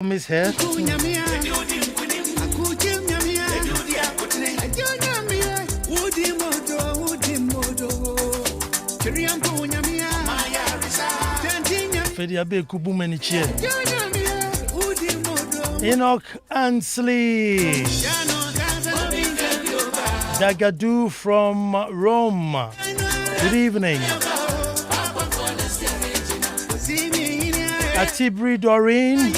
Miss here. Fedia be kubu menichie. Enoch Ansley. Dagadu from Rome. Good evening. Atibri Doreen.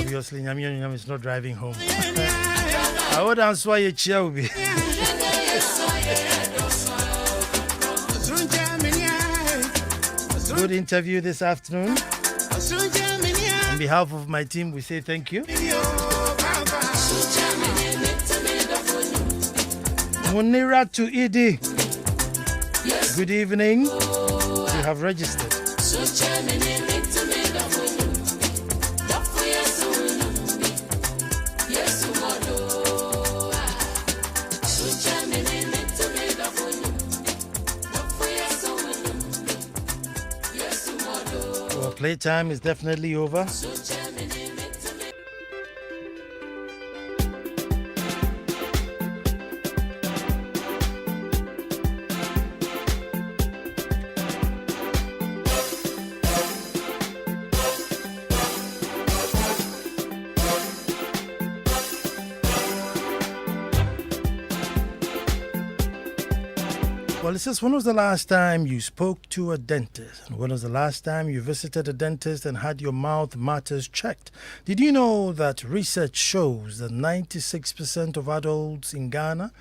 Obviously, Nyamion is not driving home. I would answer your chair. Good interview this afternoon. On behalf of my team, we say thank you. Munira to Idi. Good evening. You have registered. Well, playtime is definitely over. Well, it says, when was the last time you spoke to a dentist? And when was the last time you visited a dentist and had your mouth matters checked? Did you know that research shows that 96% of adults in Ghana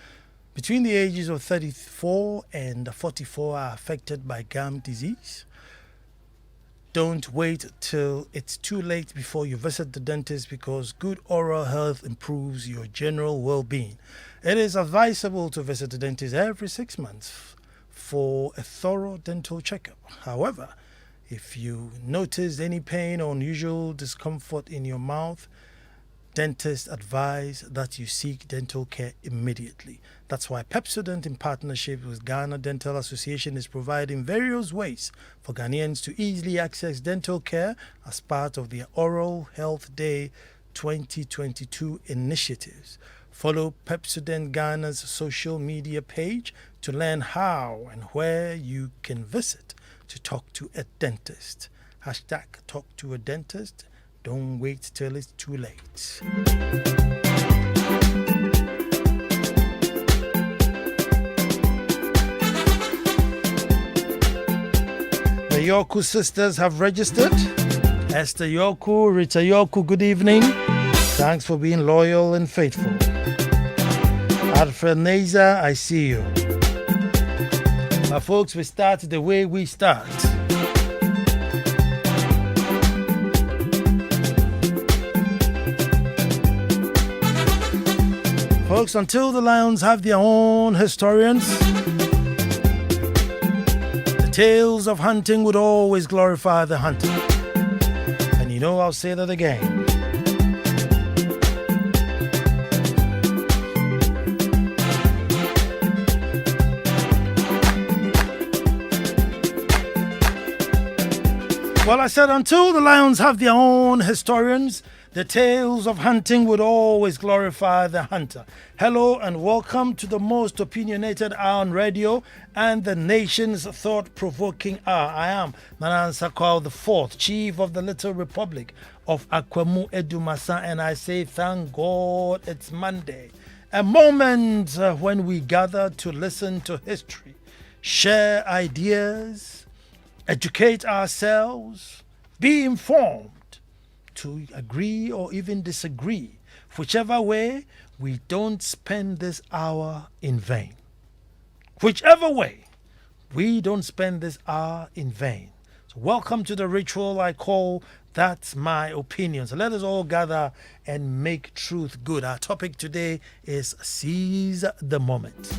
between the ages of 34 and 44 are affected by gum disease? Don't wait till it's too late before you visit the dentist, because good oral health improves your general well-being. It is advisable to visit the dentist every 6 months for a thorough dental checkup. However, if you notice any pain or unusual discomfort in your mouth, dentists advise that you seek dental care immediately. That's why Pepsodent, in partnership with Ghana Dental Association, is providing various ways for Ghanaians to easily access dental care as part of their Oral Health Day 2022 initiatives. Follow Pepsodent Ghana's social media page to learn how and where you can visit to talk to a dentist. Hashtag talk to a dentist. Don't wait till it's too late. The Yoku sisters have registered. Esther Yoku, Rita Yoku, good evening. Thanks for being loyal and faithful. Alfred Naza, I see you. My folks, we start the way we start. Folks, until the lions have their own historians, the tales of hunting would always glorify the hunter. And you know, I'll say that again. Well, I said, until the lions have their own historians, the tales of hunting would always glorify the hunter. Hello and welcome to the most opinionated hour on radio and the nation's thought-provoking hour. I am Ansah Kwao the Fourth, Chief of the Little Republic of Akwemu Edumasa, and I say thank God it's Monday. A moment when we gather to listen to history, share ideas, educate ourselves, be informed, to agree or even disagree. Whichever way, we don't spend this hour in vain. Whichever way, we don't spend this hour in vain. So welcome to the ritual I call That's My Opinion. So let us all gather and make truth good. Our topic today is Seize the Moment.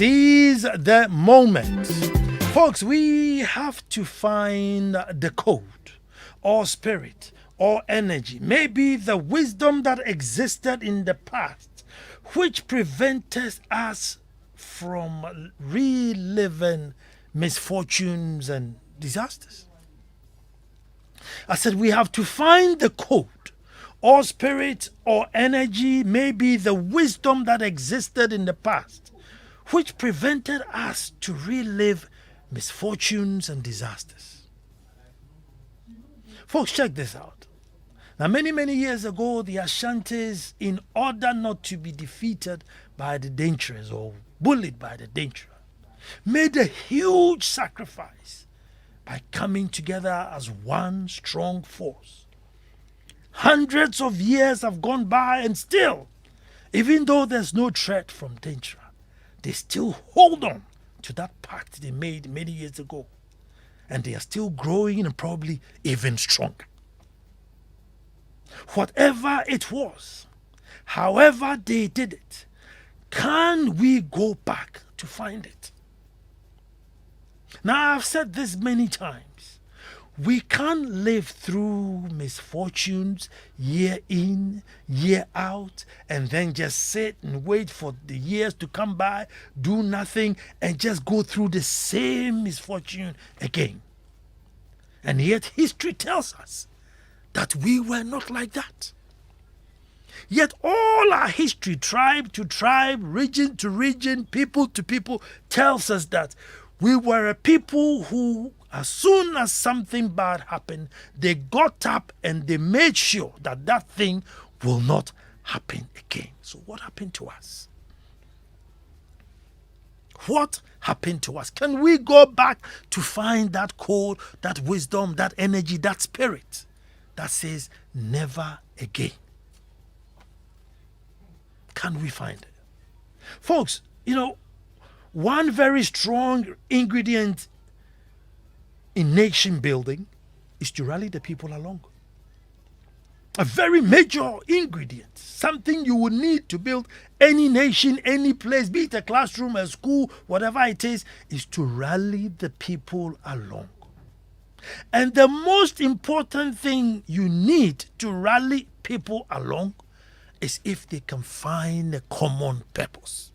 Seize the moment. Folks, we have to find the code or spirit or energy may be the wisdom that existed in the past, which prevented us from reliving misfortunes and disasters. I said we have to find the code or spirit or energy, may be the wisdom that existed in the past, which prevented us to relive misfortunes and disasters. Folks, check this out. Now, many years ago, the Ashantis, in order not to be defeated by the dangerous or bullied by the dangerous, made a huge sacrifice by coming together as one strong force. Hundreds of years have gone by, and still, even though there's no threat from danger, they still hold on to that pact they made many years ago. And they are still growing and probably even stronger. Whatever it was, however they did it, can we go back to find it? Now, I've said this many times. We can't live through misfortunes year in, year out, and then just sit and wait for the years to come by, do nothing, and just go through the same misfortune again. And yet history tells us that we were not like that. Yet all our history, tribe to tribe, region to region, people to people, tells us that we were a people who, as soon as something bad happened, they got up and they made sure that that thing will not happen again. So what happened to us? What happened to us? Can we go back to find that code, that wisdom, that energy, that spirit that says never again? Can we find it? Folks, one very strong ingredient in nation building is to rally the people along. A very major ingredient, something you would need to build any nation, any place, be it a classroom, a school, whatever it is to rally the people along. And the most important thing you need to rally people along is if they can find a common purpose.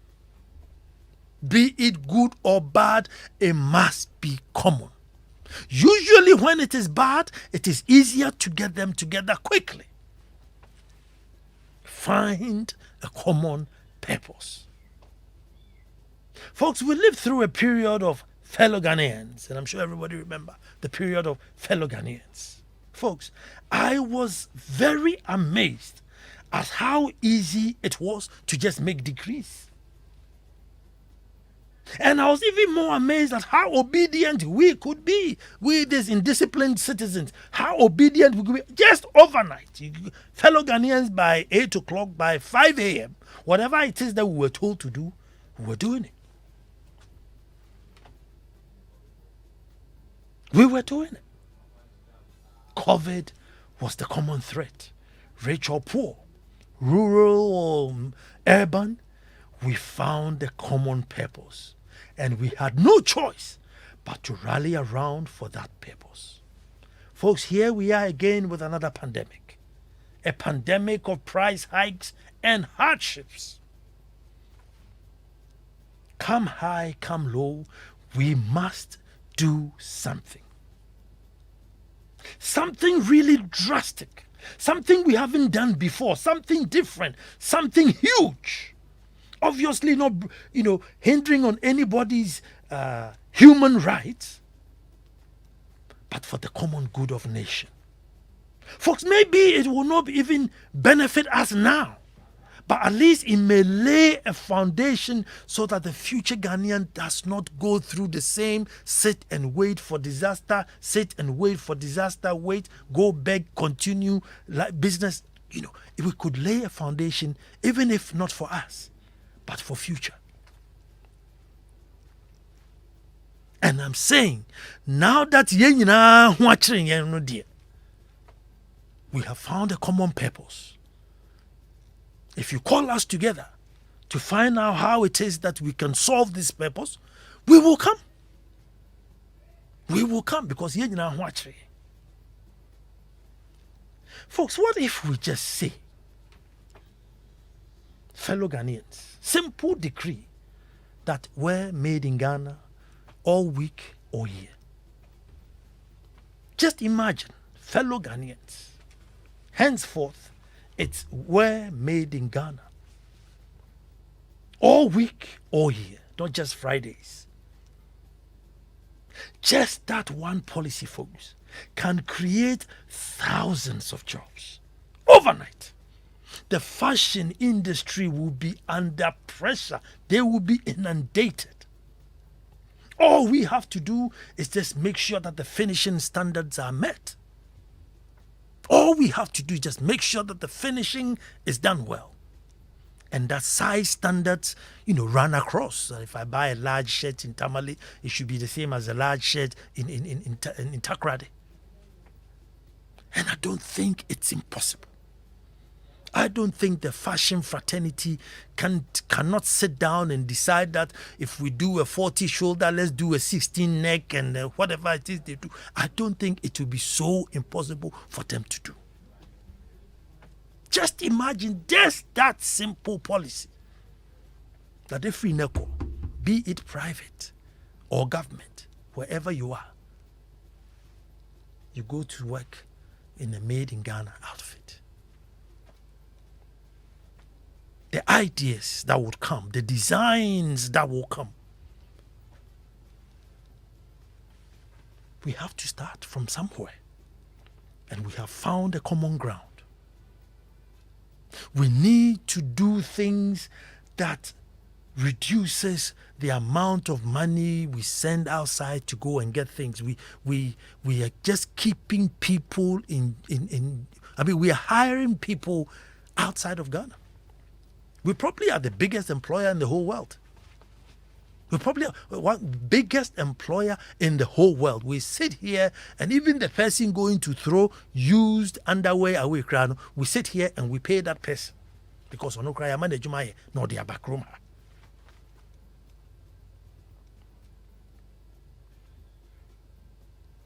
Be it good or bad, it must be common. Usually when it is bad, it is easier to get them together quickly. Find a common purpose. Folks, we lived through a period of fellow Ghanaians, and I'm sure everybody remember the period of fellow Ghanaians. Folks, I was very amazed at how easy it was to just make decrees. And I was even more amazed at how obedient we could be. We, these indisciplined citizens, how obedient we could be. Just overnight. Fellow Ghanaians, by 8 o'clock, by 5 a.m., whatever it is that we were told to do, we were doing it. We were doing it. COVID was the common threat. Rich or poor, rural or urban, we found a common purpose. And we had no choice but to rally around for that purpose. Folks, here we are again with another pandemic. A pandemic of price hikes and hardships. Come high, come low, we must do something. Something really drastic. Something we haven't done before. Something different. Something huge. Obviously not, hindering on anybody's human rights, but for the common good of nation. Folks, maybe it will not even benefit us now, but at least it may lay a foundation so that the future Ghanaian does not go through the same sit and wait for disaster, sit and wait for disaster, wait, go beg, continue like business. If we could lay a foundation, even if not for us, but for future. And I'm saying, now that we have found a common purpose. If you call us together to find out how it is that we can solve this purpose, we will come. We will come because Folks, what if we just say, fellow Ghanaians, simple decree that we're made in Ghana all week, all year. Just imagine, fellow Ghanaians, henceforth, it's we're made in Ghana all week, all year, not just Fridays. Just that one policy, folks, can create thousands of jobs overnight. The fashion industry will be under pressure. They will be inundated. All we have to do is just make sure that the finishing standards are met. All we have to do is just make sure that the finishing is done well. And that size standards, run across. So if I buy a large shirt in Tamale, it should be the same as a large shirt in Takoradi. And I don't think it's impossible. I don't think the fashion fraternity cannot sit down and decide that if we do a 40 shoulder, let's do a 16 neck and whatever it is they do. I don't think it will be so impossible for them to do. Just imagine just that simple policy. That every NECO, be it private or government, wherever you are, you go to work in a made in Ghana outfit. The ideas that would come, the designs that will come. We have to start from somewhere. And we have found a common ground. We need to do things that reduces the amount of money we send outside to go and get things. We are just keeping people we are hiring people outside of Ghana. We probably are the biggest employer in the whole world. We're probably one biggest employer in the whole world. We sit here and even the person going to throw used underwear away, we sit here and we pay that person. Because on Ukraine, manage no they are back room.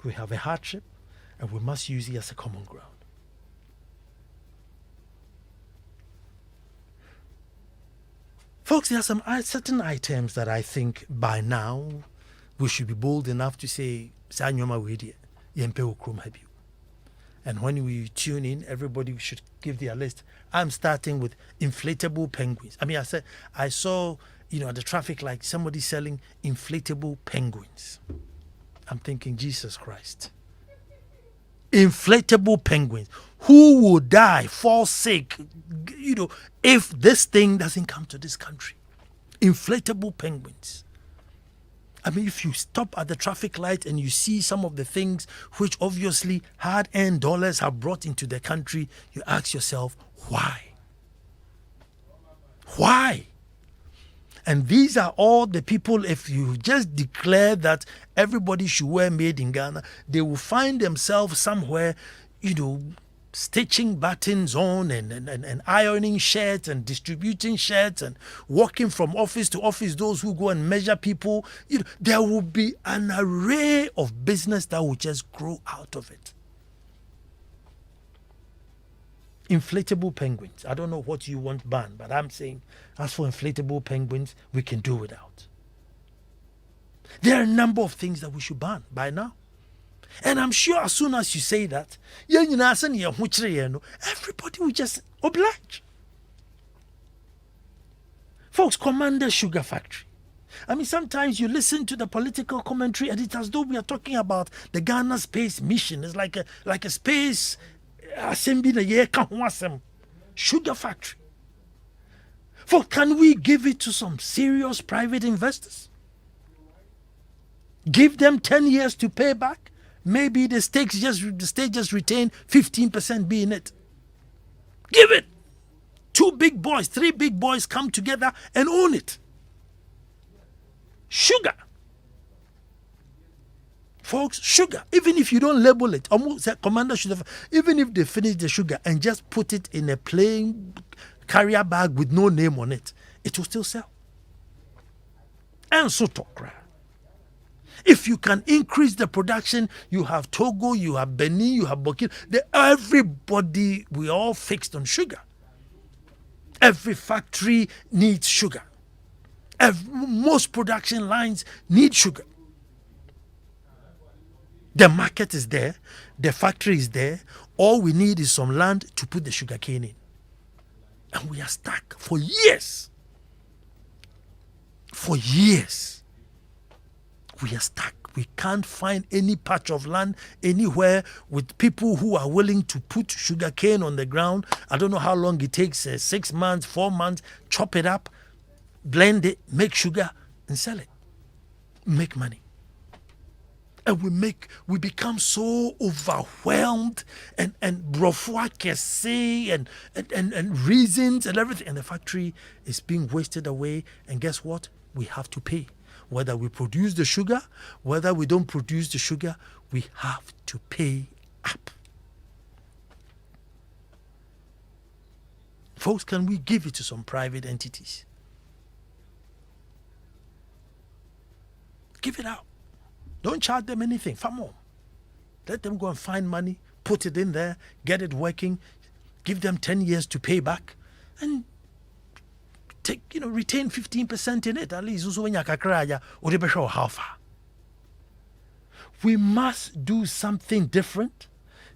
We have a hardship and we must use it as a common ground. Folks, there are some certain items that I think by now we should be bold enough to say, and when we tune in, everybody should give their list. I'm starting with inflatable penguins. I saw, at the traffic light, somebody selling inflatable penguins. I'm thinking, Jesus Christ. Inflatable penguins. Who will die, fall sick, if this thing doesn't come to this country? Inflatable penguins. If you stop at the traffic light and you see some of the things which obviously hard-earned dollars have brought into the country, you ask yourself, why? Why? And these are all the people, if you just declare that everybody should wear made in Ghana, they will find themselves somewhere, stitching buttons on and ironing shirts and distributing shirts and walking from office to office, those who go and measure people. There will be an array of business that will just grow out of it. Inflatable penguins. I don't know what you want banned, but I'm saying as for inflatable penguins, we can do without. There are a number of things that we should ban by now. And I'm sure as soon as you say that, everybody will just oblige. Folks, Commander Sugar Factory. Sometimes you listen to the political commentary and it's as though we are talking about the Ghana Space Mission. It's like a space assembly sugar factory. For can we give it to some serious private investors? Give them 10 years to pay back? Maybe the state just retain 15% be in it. Give it. 2 big boys, 3 big boys come together and own it. Sugar. Folks, sugar, even if you don't label it, almost Commander should have, even if they finish the sugar and just put it in a plain carrier bag with no name on it, it will still sell. And so talk. If you can increase the production, you have Togo, you have Benin, you have Burkina. Everybody, we all fixed on sugar. Every factory needs sugar. Most production lines need sugar. The market is there. The factory is there. All we need is some land to put the sugar cane in. And we are stuck for years. For years. We are stuck. We can't find any patch of land anywhere with people who are willing to put sugar cane on the ground. I don't know how long it takes, 6 months, 4 months, chop it up, blend it, make sugar, and sell it. Make money. And we become so overwhelmed and and reasons and everything. And the factory is being wasted away. And guess what? We have to pay. Whether we produce the sugar, whether we don't produce the sugar, we have to pay up. Folks, can we give it to some private entities? Give it out. Don't charge them anything. Come on. Let them go and find money, put it in there, get it working, give them 10 years to pay back, and retain 15% in it. At least how far. We must do something different,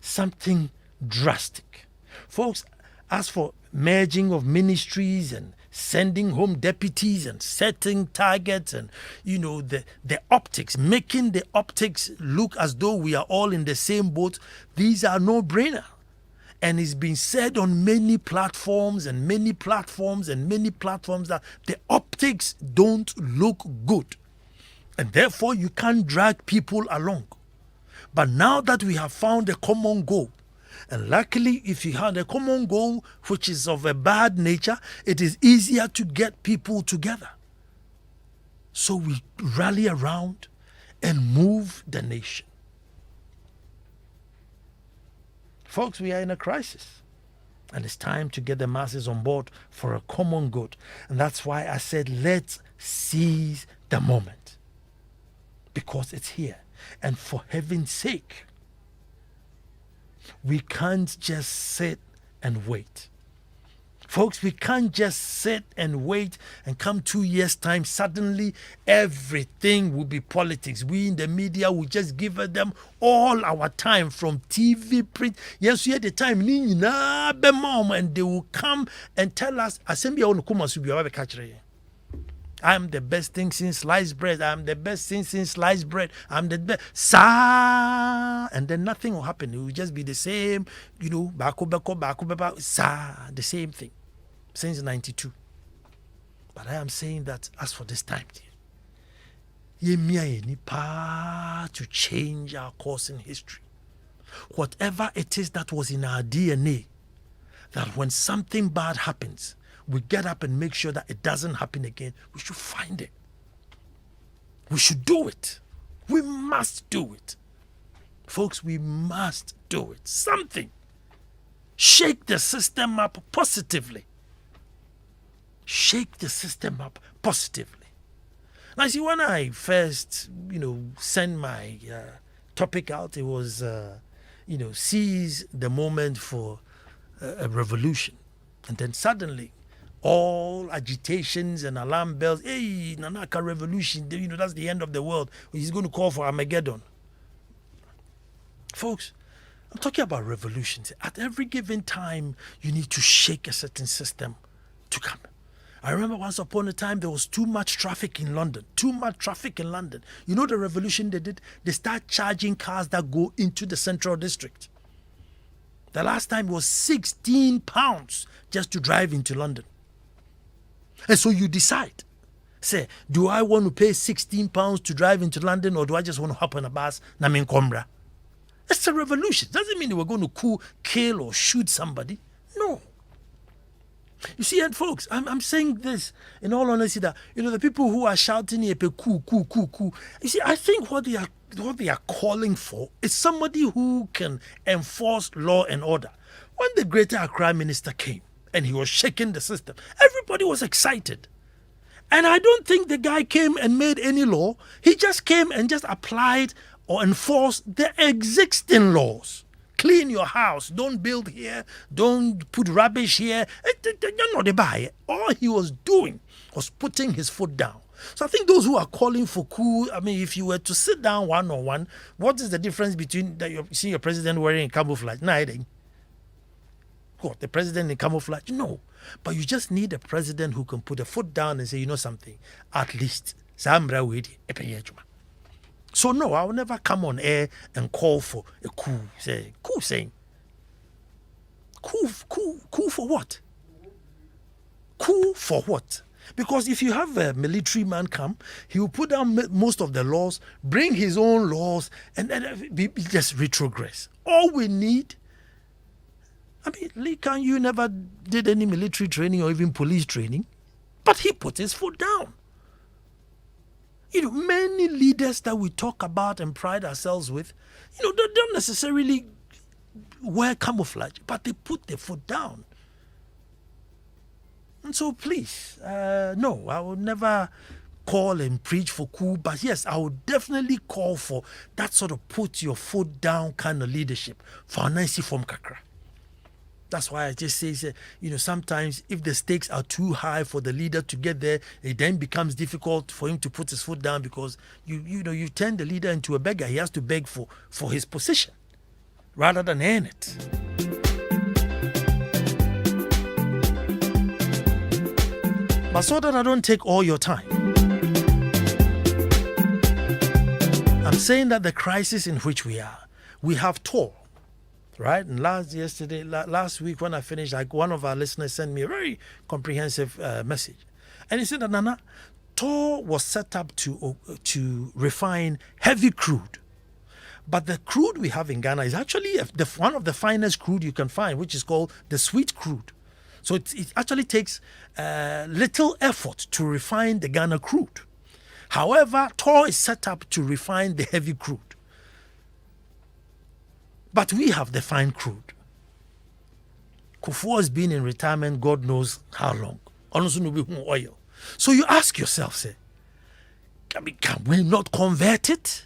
something drastic. Folks, as for merging of ministries and sending home deputies and setting targets and the optics, making the optics look as though we are all in the same boat, these are no-brainer. And it's been said on many platforms that the optics don't look good. And therefore you can't drag people along. But now that we have found a common goal, and luckily, if you have a common goal which is of a bad nature, it is easier to get people together. So we rally around and move the nation. Folks, we are in a crisis. And it's time to get the masses on board for a common good. And that's why I said, let's seize the moment. Because it's here. And for heaven's sake, we can't just sit and wait. Folks, we can't just sit and wait and come 2 years' time, suddenly everything will be politics. We in the media will just give them all our time from TV, print. Yes, we had the time, and they will come and tell us, I'm the best thing since sliced bread. I'm the best thing since sliced bread. I'm the best. And then nothing will happen. It will just be the same, the same thing since 92. But I am saying that as for this time, to change our course in history. Whatever it is that was in our DNA, that when something bad happens, we get up and make sure that it doesn't happen again. We should find it. We should do it. We must do it. Folks, we must do it. Something. Shake the system up positively. Shake the system up positively. Now, see, when I first, sent my topic out, it was, seize the moment for a revolution. And then suddenly, all agitations and alarm bells. Hey, Nanaka revolution, that's the end of the world. He's going to call for Armageddon. Folks, I'm talking about revolutions. At every given time, you need to shake a certain system to come. I remember once upon a time, there was too much traffic in London. You know the revolution they did? They start charging cars that go into the central district. The last time was £16 just to drive into London. And so you decide, say, do I want to pay £16 to drive into London, or do I just want to hop on a bus, Namin Kombra? It's a revolution. Doesn't mean we're going to kill or shoot somebody. No. You see, and folks, I'm saying this in all honesty that, the people who are shouting here, coup. You see, I think what they are calling for is somebody who can enforce law and order. When the Greater Accra minister came, and he was shaking the system, everybody was excited. And I don't think the guy came and made any law. He just came and just applied or enforced the existing laws. Clean your house. Don't build here. Don't put rubbish here. You're not the buyer. All he was doing was putting his foot down. So I think those who are calling for coup, I mean, if you were to sit down one-on-one, what is the difference between that you see your president wearing camouflage? Nothing. What, the president in camouflage? No. But you just need a president who can put a foot down and say, you know something, at least. So no, I will never come on air and call for a coup. Say, coup saying. Coup for what? Coup for what? Because if you have a military man come, he will put down most of the laws, bring his own laws, and then just retrogress. All we need, I mean, Lee Kuan Yew never did any military training or even police training, but he put his foot down. You know, many leaders that we talk about and pride ourselves with, you know, they don't necessarily wear camouflage, but they put their foot down. And so please, no, I will never call and preach for coup, but yes, I would definitely call for that sort of put your foot down kind of leadership for Nancy from Kakra. That's why I just say, you know, sometimes if the stakes are too high for the leader to get there, it then becomes difficult for him to put his foot down because you turn the leader into a beggar. He has to beg for his position rather than earn it. But so that I don't take all your time, I'm saying that the crisis in which we are, we have TOR, right? And last week when I finished, like one of our listeners sent me a very comprehensive message. And he said that, Nana, TOR was set up to refine heavy crude. But the crude we have in Ghana is actually one of the finest crude you can find, which is called the sweet crude. So it actually takes little effort to refine the Ghana crude. However, TOR is set up to refine the heavy crude. But we have the fine crude. Kufuor has been in retirement God knows how long. Oil. So you ask yourself, say, can we not convert it?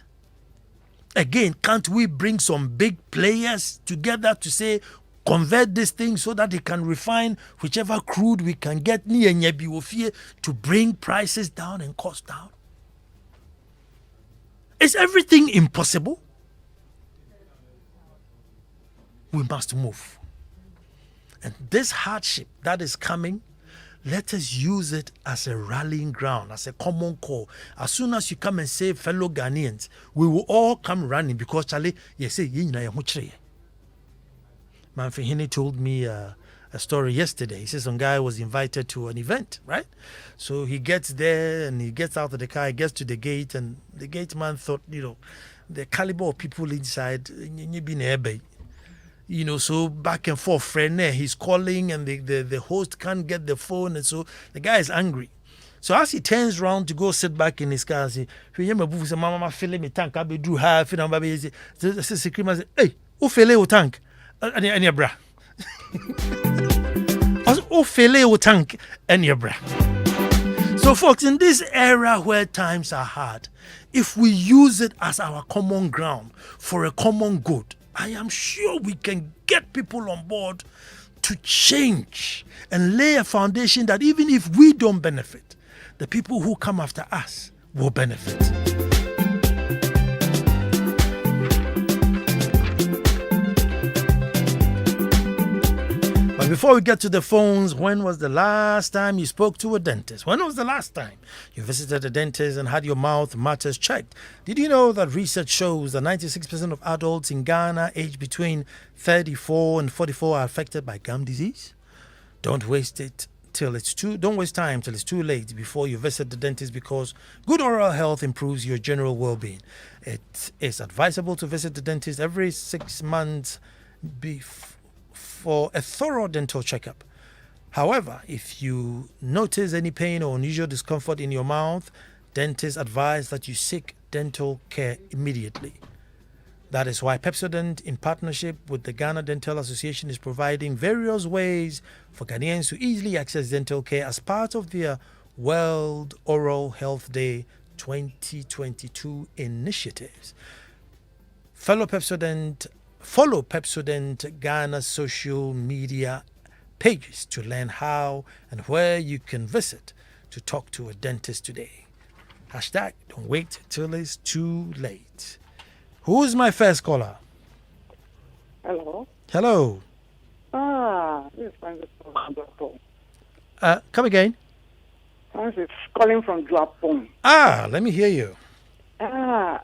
Again, can't we bring some big players together to say, convert this thing so that it can refine whichever crude we can get to bring prices down and cost down? Is everything impossible? We must move. And this hardship that is coming, let us use it as a rallying ground, as a common call. As soon as you come and say, fellow Ghanaians, we will all come running because Charlie, you say, Manfihini told me a story yesterday. He says some guy was invited to an event, right? So he gets there and he gets out of the car, he gets to the gate, and the gate man thought, you know, the caliber of people inside, you know, so back and forth, friend there, he's calling and the host can't get the phone, and so the guy is angry. So as he turns around to go sit back in his car and say, Mama, fill me tank, I be do half, and I say, hey, who fill your tank? Any bra. Who fill your tank? Any bra. So folks, in this era where times are hard, if we use it as our common ground for a common good, I am sure we can get people on board to change and lay a foundation that even if we don't benefit, the people who come after us will benefit. But before we get to the phones, when was the last time you spoke to a dentist? When was the last time you visited a dentist and had your mouth matters checked? Did you know that research shows that 96% of adults in Ghana aged between 34 and 44 are affected by gum disease? Don't waste time till it's too late before you visit the dentist, because good oral health improves your general well-being. It is advisable to visit the dentist every 6 months for a thorough dental checkup. However, if you notice any pain or unusual discomfort in your mouth, dentists advise that you seek dental care immediately. That is why Pepsodent, in partnership with the Ghana Dental Association, is providing various ways for Ghanaians to easily access dental care as part of their World Oral Health Day 2022 initiatives. Follow Pepsodent Ghana's social media pages to learn how and where you can visit to talk to a dentist today. Hashtag don't wait till it's too late. Who's my first caller? Hello. Hello. This is Francis from Dwapong. Come again. Francis calling from Dwapong. Let me hear you. Nana,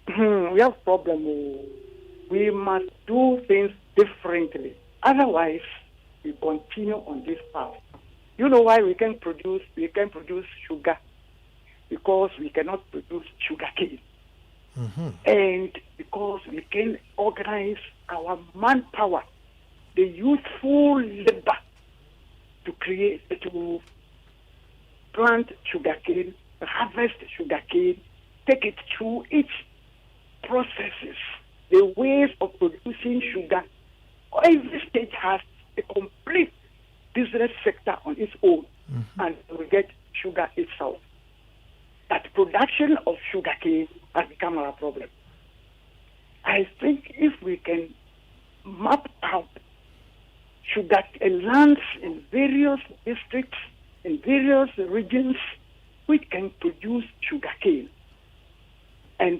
Mm-hmm. we have problem. We must do things differently. Otherwise, we continue on this path. You know why we can produce sugar? Because we cannot produce sugar cane. Mm-hmm. And because we can organize our manpower, the youthful labor to plant sugarcane, harvest sugarcane, take it through its processes, the ways of producing sugar. Every state has a complete business sector on its own, and we get sugar itself. That production of sugarcane has become our problem. I think if we can map out sugar lands in various districts, in various regions, we can produce sugarcane and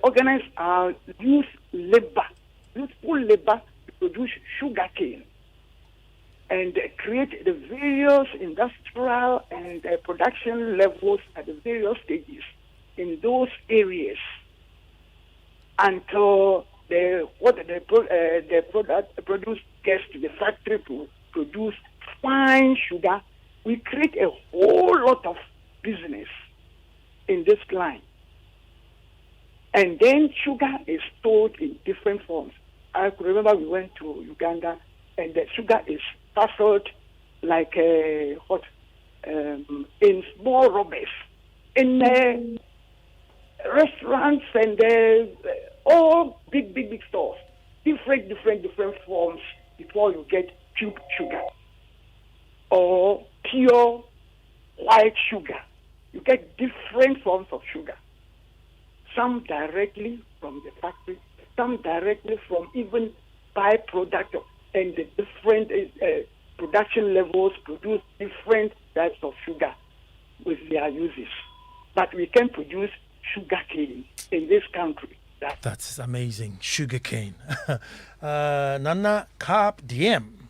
organize our youthful labor to produce sugarcane and create the various industrial and production levels at the various stages in those areas until the product produced gets to the factory to produce fine sugar. We create a whole lot of business in this line. And then sugar is stored in different forms. I could remember we went to Uganda and the sugar is parceled like in small rubbers in restaurants and all big stores. Different forms before you get cube sugar or pure white sugar. You get different forms of sugar. Some directly from the factory, some directly from even byproduct, and the different production levels produce different types of sugar with their uses. But we can produce sugar cane in this country. That's amazing. Sugarcane. Nana Carp DM.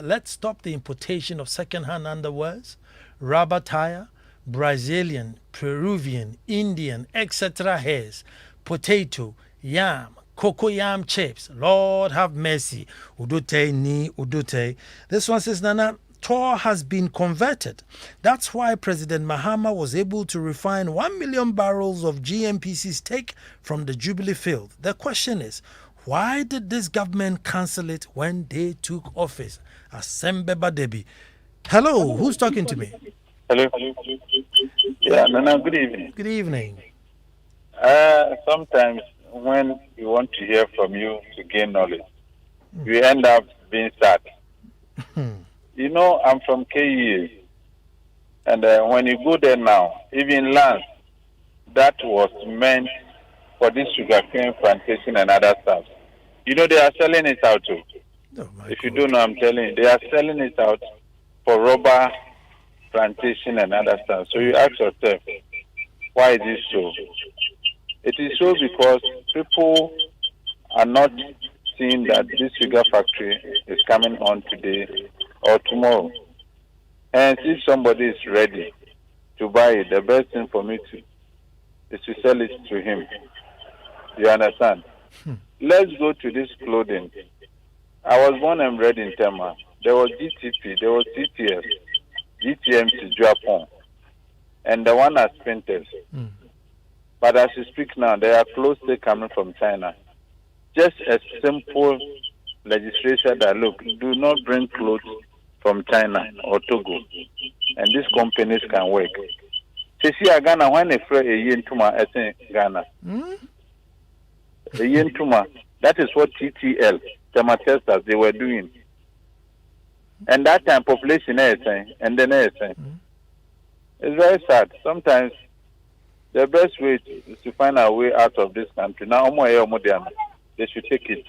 Let's stop the importation of second-hand underwears, rubber tire, Brazilian, Peruvian, Indian, etc. hairs, potato, yam, cocoyam chips. Lord have mercy. Udute ni udute. This one says, Nana, Tor has been converted. That's why President Mahama was able to refine 1 million barrels of GMPC steak from the Jubilee field. The question is, why did this government cancel it when they took office? Asembe Badebi. Hello, who's talking to me? Hello. Yeah, Nana, good evening. Good evening. Sometimes when we want to hear from you to gain knowledge, we end up being sad. You know, I'm from KEA, and when you go there now, even land that was meant for this sugarcane plantation and other stuff, you know, they are selling it out too. If you don't know, I'm telling you, they are selling it out for rubber plantation and other stuff. So you ask yourself, why is this so? It is so because people are not seeing that this sugar factory is coming on today or tomorrow. And if somebody is ready to buy it, the best thing for me is to sell it to him. You understand? Let's go to this clothing. I was born and bred in Tema. There was GTP, there was CTS, GTMC, Japan, and the one as printers. But as you speak now, there are clothes still coming from China. Just a simple legislation that, look, do not bring clothes from China or Togo, and these companies can work. You see, Ghana, when they fly a yen tuma, I think Ghana. A yen tuma, that is what TTL, Tema Testers, they were doing. And that time population is and then it's very sad. Sometimes the best way is to find our way out of this country. Now, they should take it.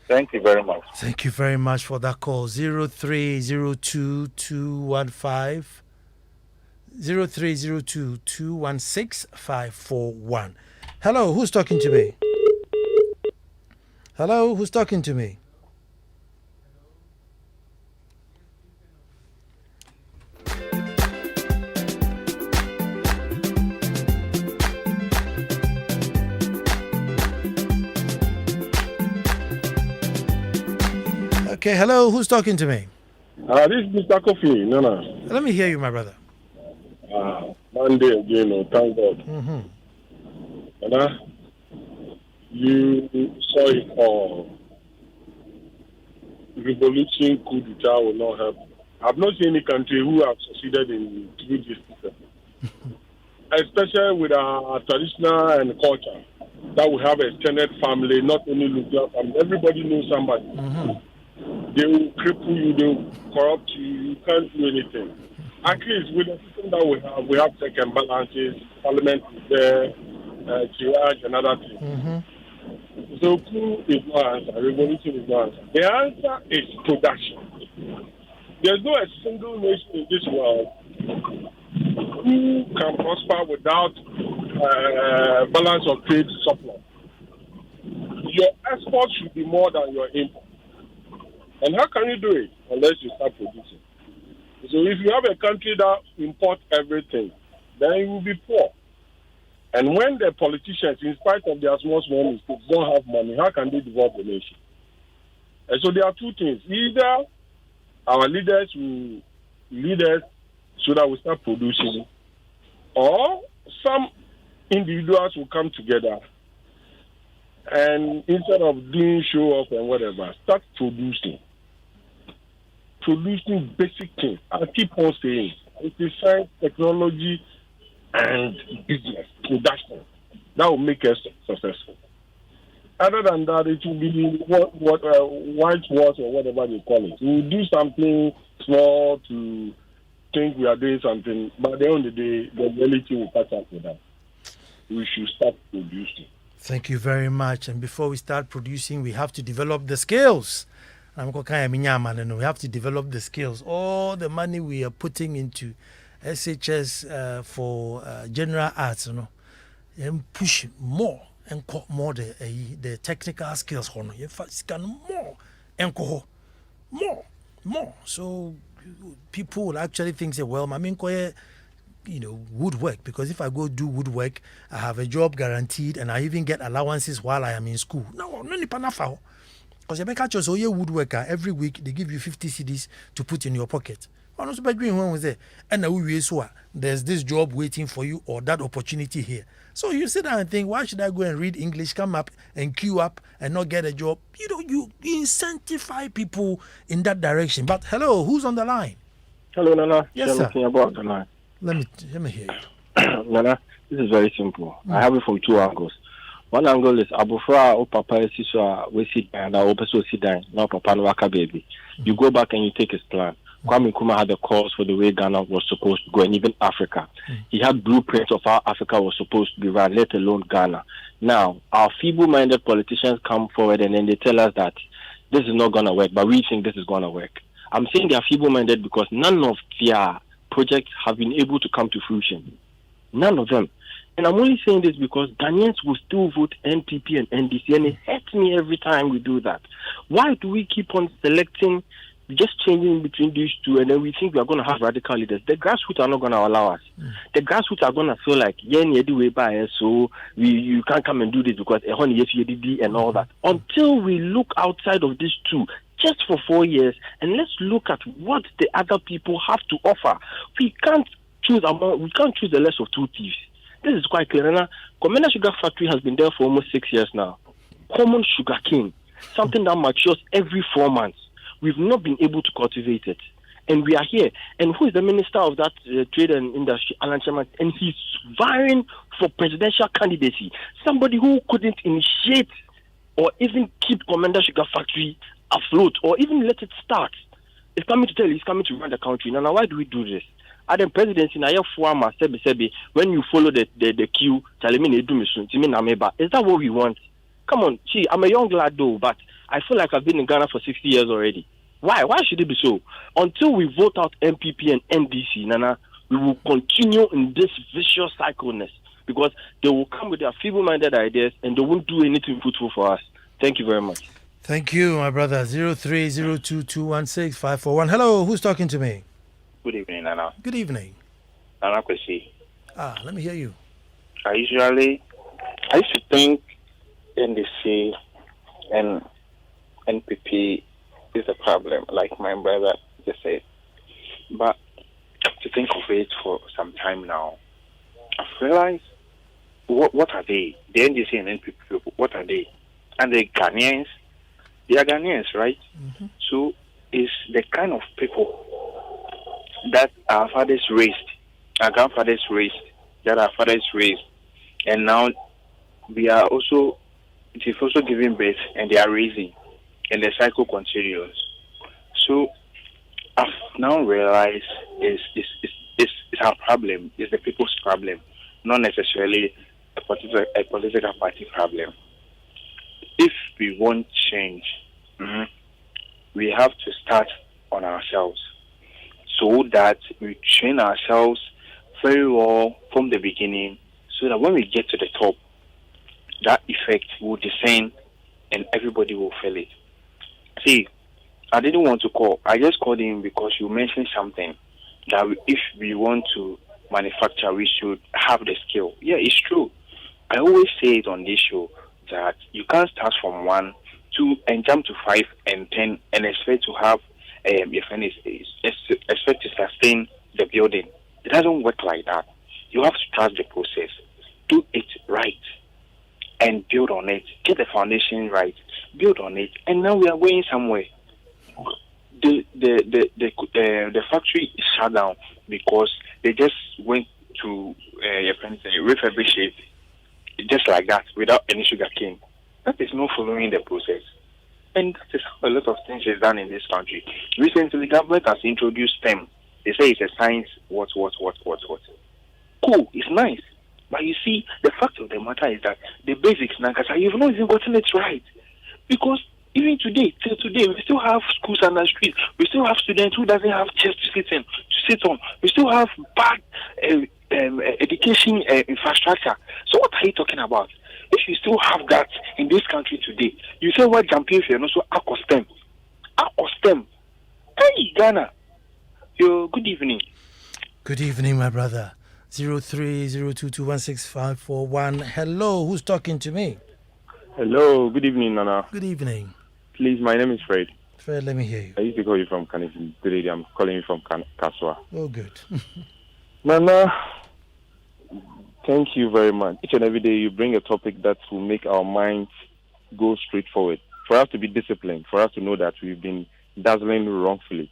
Thank you very much. Thank you very much for that call. 0302-215 0302-216-541. Hello, who's talking to me? Hello, who's talking to me? Okay, hello, who's talking to me? This is Mr. Kofi. No. Let me hear you, my brother. Monday again, thank God. You saw it for revolution coup d'etat will not help. I've not seen any country who have succeeded in doing this system. Especially with our traditional and culture, that we have extended family, not only nuclear family. Everybody knows somebody. They will cripple you, they will corrupt you, you can't do anything. At least with the system that we have check and balances, parliament is there, triage and other things. So coup is no answer, revolution is no answer. The answer is production. There's no a single nation in this world who can prosper without balance of trade surplus. Your export should be more than your import. And how can you do it unless you start producing? So if you have a country that imports everything, then you will be poor. And when the politicians, in spite of their small mistakes, don't have money, how can they develop the nation? And so there are two things. Either our leaders will lead us so that we start producing, or some individuals will come together and instead of doing show off and whatever, start producing basic things. I keep on saying it is science, technology, and business production that will make us successful. Other than that, it will be whitewash or whatever they call it. We will do something small to think we are doing something, but at the end of the day, the reality will catch up with that. We should start producing. Thank you very much. And before we start producing, we have to develop the skills. We have to develop the skills. All the money we are putting into SHS for general arts, and push more and more the technical skills. More. So people will actually think, say, well, woodwork, because if I go do woodwork, I have a job guaranteed and I even get allowances while I am in school. No need panafao. Because you make a woodworker every week, they give you 50 cedis to put in your pocket. And there's this job waiting for you or that opportunity here. So you sit down and think, why should I go and read English, come up and queue up and not get a job? You incentivize people in that direction. But hello, who's on the line? Hello, Nana. Yes, sir. About the line. Let me hear you. Nana, this is very simple. I have it from two angles. One angle is Abufra or Papa Siswa we sit down, or also sit down, now Papa no waka baby. You go back and you take his plan. Kwame Nkrumah had the calls for the way Ghana was supposed to go, and even Africa. He had blueprints of how Africa was supposed to be run, let alone Ghana. Now, our feeble-minded politicians come forward and then they tell us that this is not going to work, but we think this is going to work. I'm saying they are feeble-minded because none of their projects have been able to come to fruition. None of them. And I'm only saying this because Ghanaians will still vote NPP and NDC, and it hurts me every time we do that. Why do we keep on selecting, just changing between these two, and then we think we are going to have radical leaders? The grassroots are not going to allow us. The grassroots are going to feel like, so you can't come and do this because and all that. Until we look outside of these two, just for 4 years, and let's look at what the other people have to offer. We can't choose the less of two thieves. This is quite clear. Now, Commander Sugar Factory has been there for almost 6 years now. Common sugar cane, something that matures every 4 months. We've not been able to cultivate it. And we are here. And who is the minister of that trade and industry? Alan Chairman. And he's vying for presidential candidacy. Somebody who couldn't initiate or even keep Commander Sugar Factory afloat or even let it start. is coming to tell you he's coming to run the country. Now, why do we do this? At the presidency, now you former sebi when you follow the queue, tell me is that what we want? Come on, see, I'm a young lad though, but I feel like I've been in Ghana for 60 years already. Why? Why should it be so? Until we vote out MPP and NDC, Nana, we will continue in this vicious cycleness because they will come with their feeble-minded ideas and they won't do anything fruitful for us. Thank you very much. Thank you, my brother. 0302216541. Hello, who's talking to me? Good evening, Nana. Good evening. Nana Kwesi. Let me hear you. I used to think NDC and NPP is a problem, like my brother just said. But to think of it for some time now, I've realized what are they? The NDC and NPP people, what are they? And the Ghanaians, they are Ghanaians, right? Mm-hmm. So it's the kind of people that our fathers raised, our grandfathers raised, that our fathers raised, and now they've also giving birth and they are raising, and the cycle continues. So I've now realized it's our problem, it's the people's problem, not necessarily a political party problem. If we want change, we have to start on ourselves so that we train ourselves very well from the beginning so that when we get to the top, that effect will descend and everybody will feel it. See, I didn't want to call. I just called in because you mentioned something that if we want to manufacture, we should have the skill. Yeah, it's true. I always say it on this show that you can't start from 1, 2, and jump to 5 and 10 and expect to have expect to sustain the building. It doesn't work like that. You have to trust the process, do it right, and build on it. Get the foundation right, build on it, and now we are going somewhere. The factory is shut down because they just went to refurbish it just like that without any sugar cane. That is not following the process. And that is how a lot of things is done in this country. Recently, the government has introduced STEM. They say it's a science, what. Cool, it's nice. But you see, the fact of the matter is that the basics, Nankasa, you've not even gotten it right. Because even today, till today, we still have schools on the street. We still have students who doesn't have chairs to sit on. We still have bad education infrastructure. So what are you talking about? If you still have that in this country today, you say what champion for also Akostem. Hey Ghana. Good evening. Good evening, my brother. 0302216541. Hello, who's talking to me? Hello, good evening, Nana. Good evening. Please, my name is Fred. Fred, let me hear you. I used to call you from Kanifing. Today I'm calling you from Kaswa. Oh, good. Nana, thank you very much. Each and every day you bring a topic that will make our minds go straight forward. For us to be disciplined, for us to know that we've been dazzling wrongfully.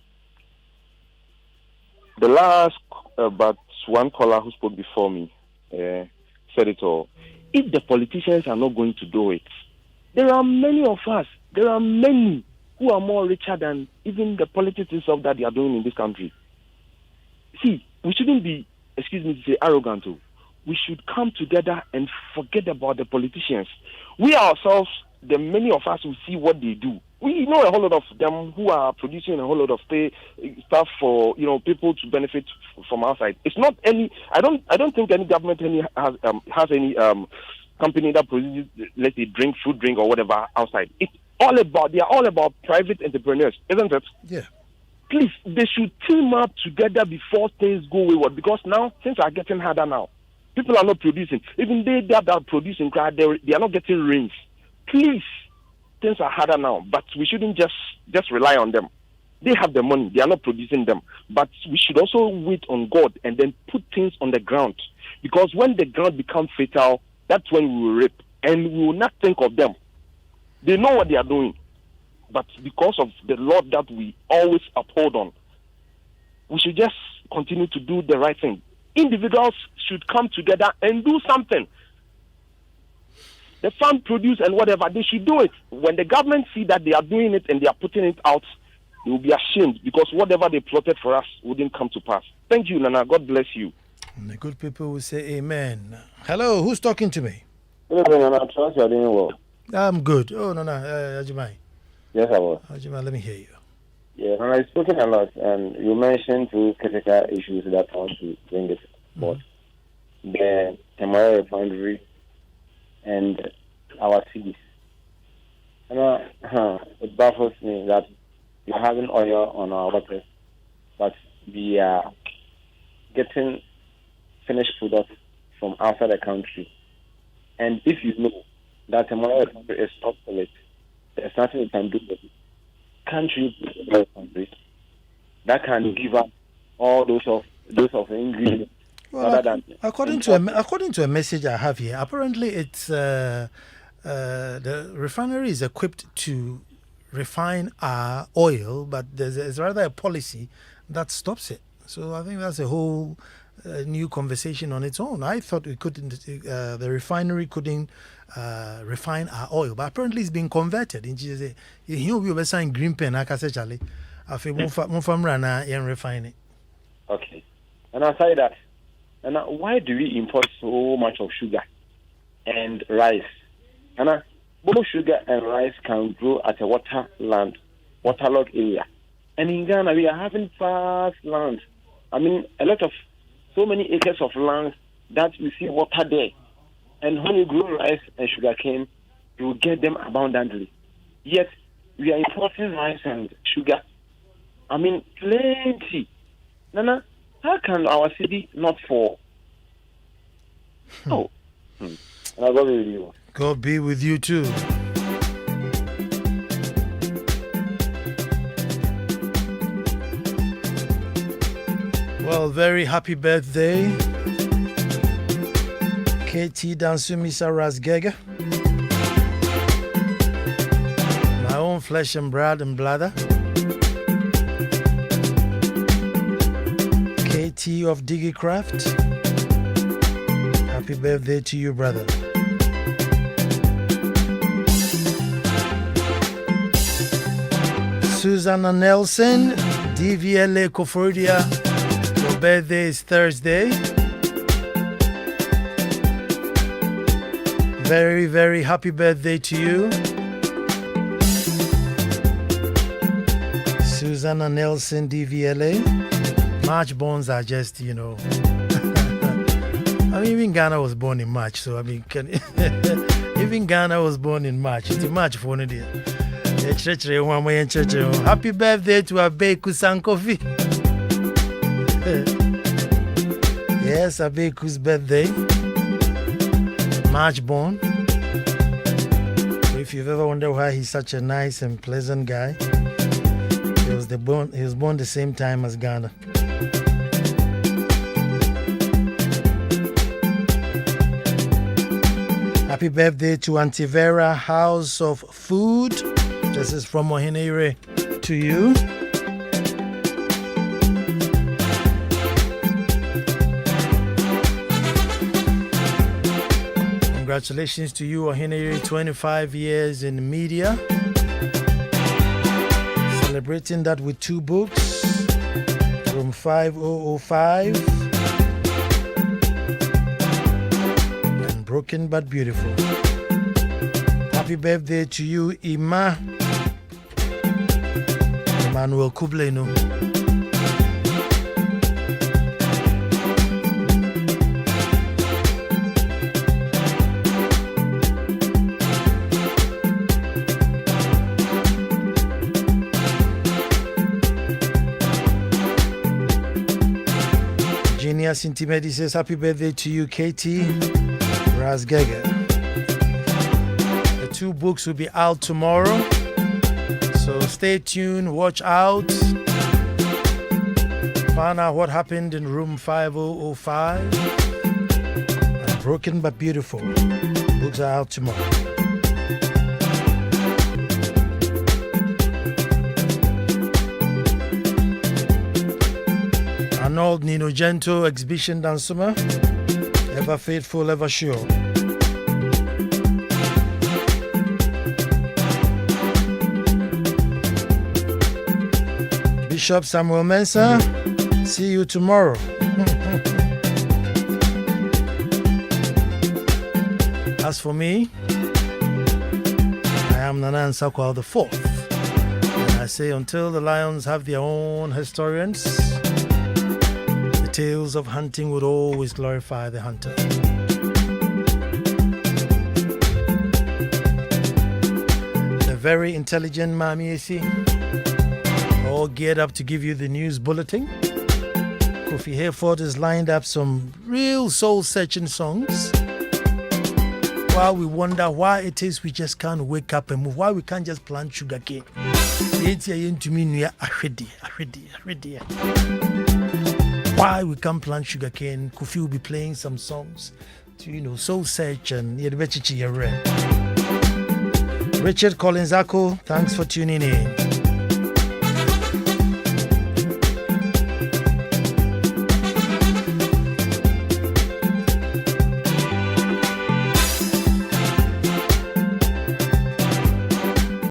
The last, but one caller who spoke before me said it all. If the politicians are not going to do it, there are many of us, there are many who are more richer than even the politics itself that they are doing in this country. See, we shouldn't be, excuse me to say, arrogant too. We should come together and forget about the politicians. We ourselves, the many of us who see what they do. We know a whole lot of them who are producing a whole lot of stuff for people to benefit from outside. It's not any. I don't think any government has any company that produces, let's say, food drink or whatever outside. They are all about private entrepreneurs, isn't it? Yeah. Please, they should team up together before things go wayward, because now things are getting harder now. People are not producing. Even they that are producing, they are not getting rains. Please, things are harder now, but we shouldn't just rely on them. They have the money, they are not producing them. But we should also wait on God and then put things on the ground. Because when the ground becomes fatal, that's when we will reap. And we will not think of them. They know what they are doing. But because of the Lord that we always uphold on, we should just continue to do the right thing. Individuals should come together and do something. The farm produce and whatever, they should do it. When the government see that they are doing it and they are putting it out, They will be ashamed because whatever they plotted for us wouldn't come to pass. Thank you, Nana. God bless you. And the good people will say amen. Hello, who's talking to me? Good evening, Nana. I trust you're doing well. I'm good. Oh, no, Ajimai. Yes, I was. Ajimai, let me hear you. Yeah, and I've spoken a lot, and you mentioned two critical issues that I want to bring it forward. The Tamara refinery and our cities. And it baffles me that we're having oil on our waters, but we are getting finished products from outside the country. And if you know that Tamara refinery is not solid, there's nothing you can do with it. Country that can give us all those of ingredients. Well, according to a message I have here, apparently it's the refinery is equipped to refine our oil, but there's rather a policy that stops it. So I think that's a whole new conversation on its own. I thought we couldn't, the refinery couldn't refine our oil, but apparently it's been converted. Here we were saying green pen, I can say, Charlie. I feel more rana and refine it. Okay. And aside that, and why do we import so much of sugar and rice? And both sugar and rice can grow at a waterlogged area. And in Ghana, we are having vast land. I mean, so many acres of land that we see water there. And when you grow rice and sugarcane, you will get them abundantly. Yet, we are importing rice and sugar. I mean, plenty. Nana, how can our city not fall? Oh. And I'll go with you. God be with you too. Well, very happy birthday, KT Dansumi Saras Gega, my own flesh and blood and bladder, KT of Digicraft. Happy birthday to you, brother. Susanna Nelson, DVLA Koforia. Your birthday is Thursday. Very, very happy birthday to you. Susanna Nelson, DVLA. March borns are just, I mean, even Ghana was born in March, so I mean, even Ghana was born in March. It's March for one day. Happy birthday to Abeku Sankofi. Yes, Abeku's birthday. March born. So if you've ever wondered why he's such a nice and pleasant guy, he was born the same time as Ghana. Happy birthday to Auntie Vera, House of Food. This is from Mohinere to you. Congratulations to you, Ohinere, 25 years in media. Celebrating that with 2 books. Room 5005 and Broken But Beautiful. Happy birthday to you, Ima. Emmanuel Kubleno. Virginia Sintimedi says, happy birthday to you, Katie Razgega. The 2 books will be out tomorrow. So stay tuned, watch out. Find out what happened in room 5005. And Broken But Beautiful. Books are out tomorrow. Arnold Nino Gento, exhibition dancer. Ever faithful, ever sure. Bishop Samuel Mensah. See you tomorrow. As for me, I am Nana Ansah Kwao the Fourth. And I say until the lions have their own historians, the tales of hunting would always glorify the hunter. The very intelligent Mami Esi, all geared up to give you the news bulletin. Kofi Hayford has lined up some real soul-searching songs. While we wonder why it is we just can't wake up and move, why we can't just plant sugarcane. Why we can't plant sugarcane? Kofi will be playing some songs to, soul search and Richard Collins Ako, thanks for tuning in.